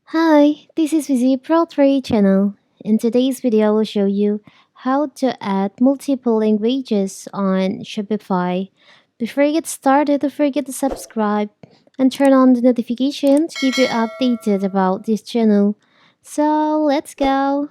Hi, this is Vizi Pro 3 channel. In today's video, I will show you how to add multiple languages on Shopify. Before you get started, don't forget to subscribe and turn on the notification to keep you updated about this channel. So let's go!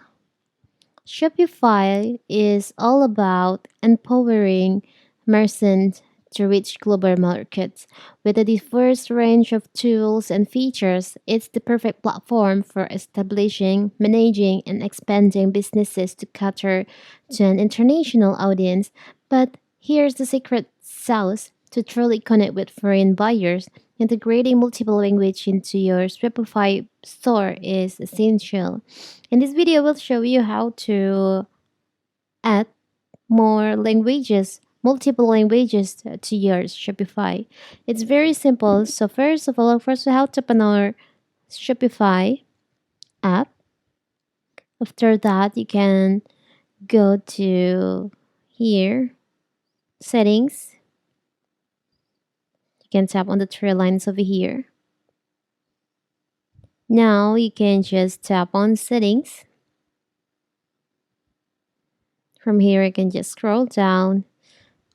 Shopify is all about empowering merchants to reach global markets. With a diverse range of tools and features, it's the perfect platform for establishing, managing, and expanding businesses to cater to an international audience. But here's the secret sauce to truly connect with foreign buyers. Integrating multiple language into your Shopify store is essential. In this video, we'll show you how to add more languages, multiple languages to your Shopify. It's very simple. So first of all, first we have to open our Shopify app. After that, you can go to here, settings. You can tap on the three lines over here. Now you can just tap on settings. From here, I can just scroll down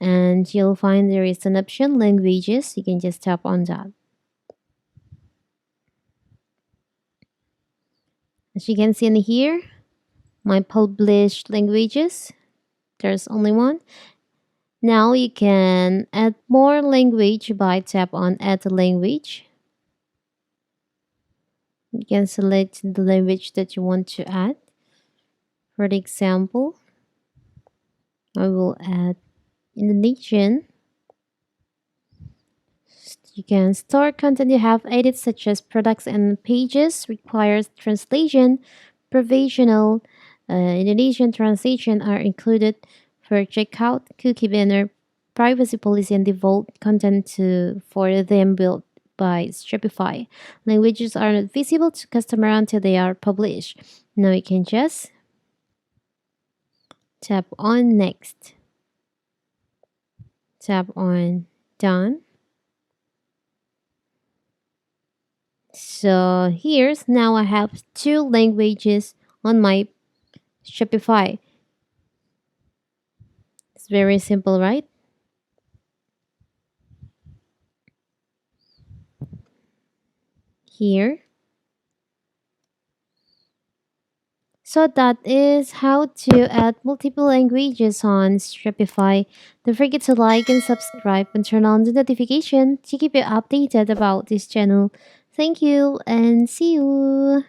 and you'll find there is an option languages. You can just tap on that. As you can see in here, my published languages, there's only one. Now you can add more language by tap on add a language. You can select the language that you want to add. For the example, I will add Indonesian. You can store content you have added, such as products and pages, requires translation. Provisional Indonesian translation are included for checkout, cookie banner, privacy policy, and default content for them built by Shopify. Languages are not visible to customer until they are published. Now you can just tap on next. Tap on done. So here's now I have two languages on my Shopify. It's very simple, right? Here. So that is how to add multiple languages on Shopify. Don't forget to like and subscribe and turn on the notification to keep you updated about this channel. Thank you and see you.